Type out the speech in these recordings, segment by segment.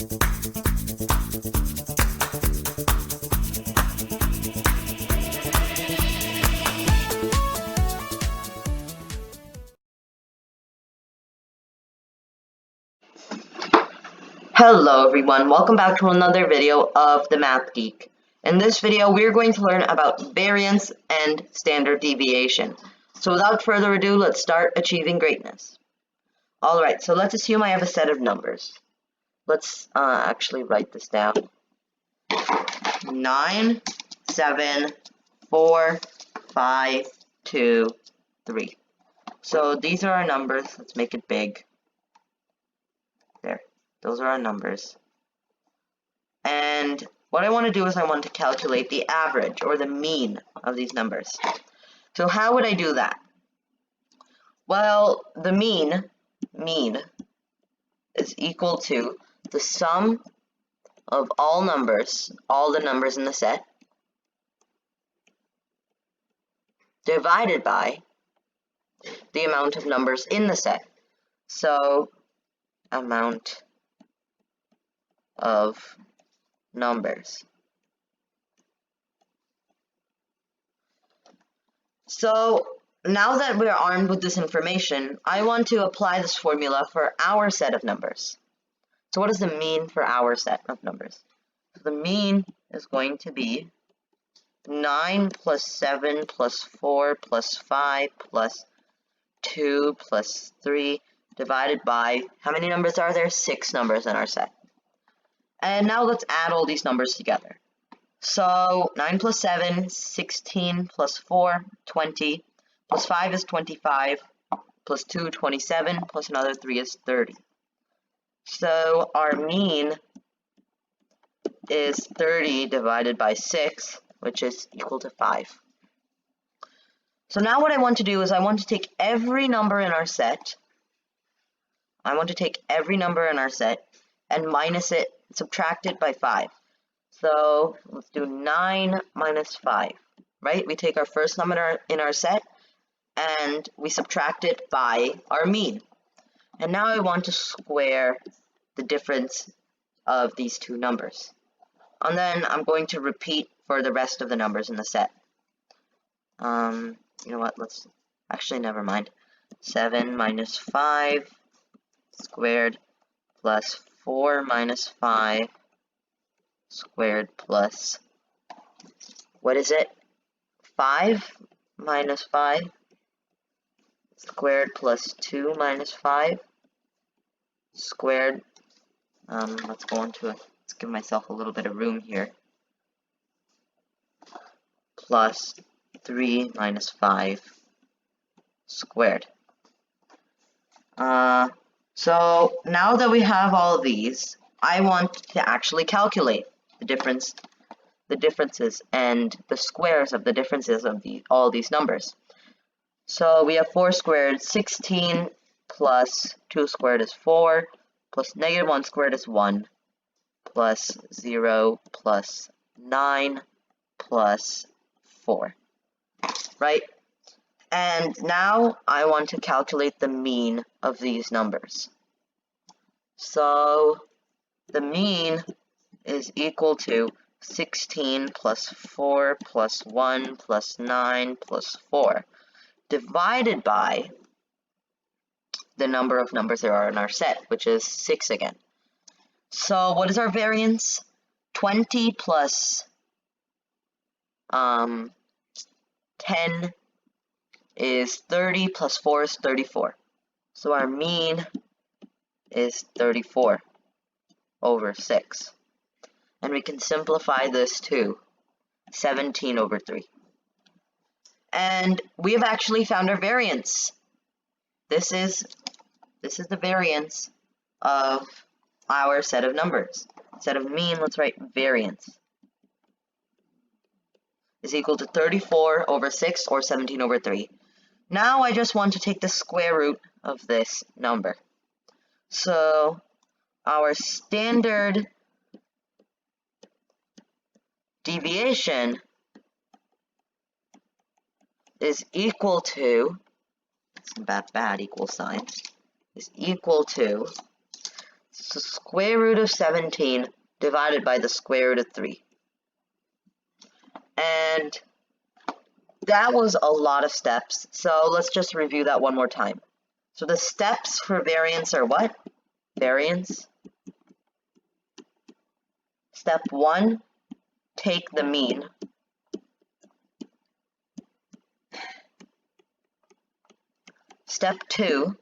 Hello everyone, welcome back to another video of the Math Geek. In this video, we're going to learn about variance and standard deviation. So without further ado, let's start achieving greatness. Alright, so let's assume I have a set of numbers. Let's actually write this down. 9, 7, 4, 5, 2, 3. So these are our numbers. Let's make it big. There. Those are our numbers. And what I want to do is I want to calculate the average or the mean of these numbers. So how would I do that? Well, the mean is equal to the sum of all the numbers in the set, divided by the amount of numbers in the set. So, amount of numbers. So now that we're armed with this information, I want to apply this formula for our set of numbers. So what does the mean for our set of numbers? So the mean is going to be 9 plus 7 plus 4 plus 5 plus 2 plus 3 divided by, how many numbers are there? 6 numbers in our set. And now let's add all these numbers together. So 9 plus 7, 16 plus 4, 20, plus 5 is 25, plus 2, 27, plus another 3 is 30. So our mean is 30 divided by 6, which is equal to 5. So now what I want to do is I want to take every number in our set. And minus it, subtract it by 5. So let's do 9 minus 5, right? We take our first number in our set and we subtract it by our mean. And now I want to square the difference of these two numbers. And then I'm going to repeat for the rest of the numbers in the set. You know what, never mind. 7 minus 5 squared plus 4 minus 5 squared plus, what is it? 5 minus 5 squared plus 2 minus 5 squared. Let's give myself a little bit of room here. Plus 3 minus 5 squared. So now that we have all of these, I want to actually calculate the differences and the squares of the differences of all these numbers. So we have 4 squared, 16 plus 2 squared is 4, plus negative 1 squared is 1, plus 0 plus 9 plus 4, right? And now I want to calculate the mean of these numbers. So the mean is equal to 16 plus 4 plus 1 plus 9 plus 4 divided by the number of numbers there are in our set, which is 6 again. So what is our variance? 20 plus 10 is 30 plus 4 is 34. So our mean is 34 over 6. And we can simplify this to 17 over 3. And we have actually found our variance. This is the variance of our set of numbers. Instead of mean, let's write variance. Is equal to 34 over 6 or 17 over 3. Now I just want to take the square root of this number. So our standard deviation is equal to, bad equal sign, is equal to So square root of 17 divided by the square root of 3. And that was a lot of steps, so let's just review that one more time. So the steps for variance are what? Variance. Step 1, take the mean. Step 2,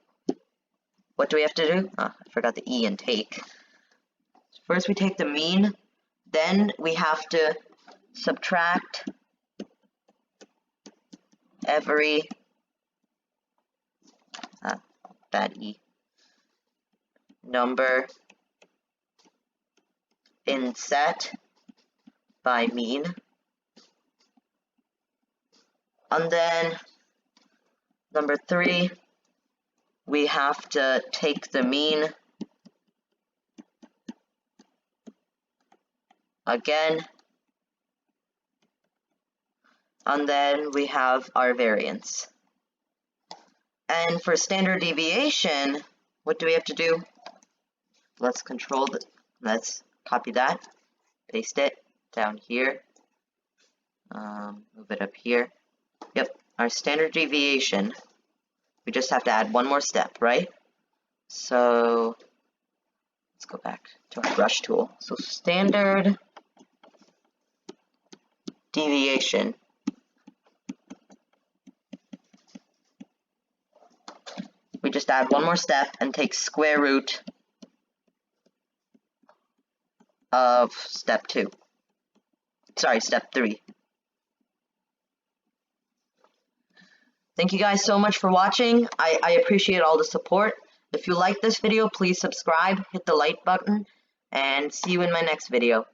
what do we have to do? I forgot the E in take. First we take the mean, then we have to subtract every bad E number in set by mean. And then number 3, we have to take the mean again, and then we have our variance. And for standard deviation, what do we have to do? Let's copy that, paste it down here, move it up here. Yep, our standard deviation, we just have to add one more step, right? So let's go back to our brush tool. So standard deviation. We just add one more step and take square root of step 2. Sorry, step 3. Thank you guys so much for watching. I appreciate all the support. If you like this video, please subscribe, hit the like button, and see you in my next video.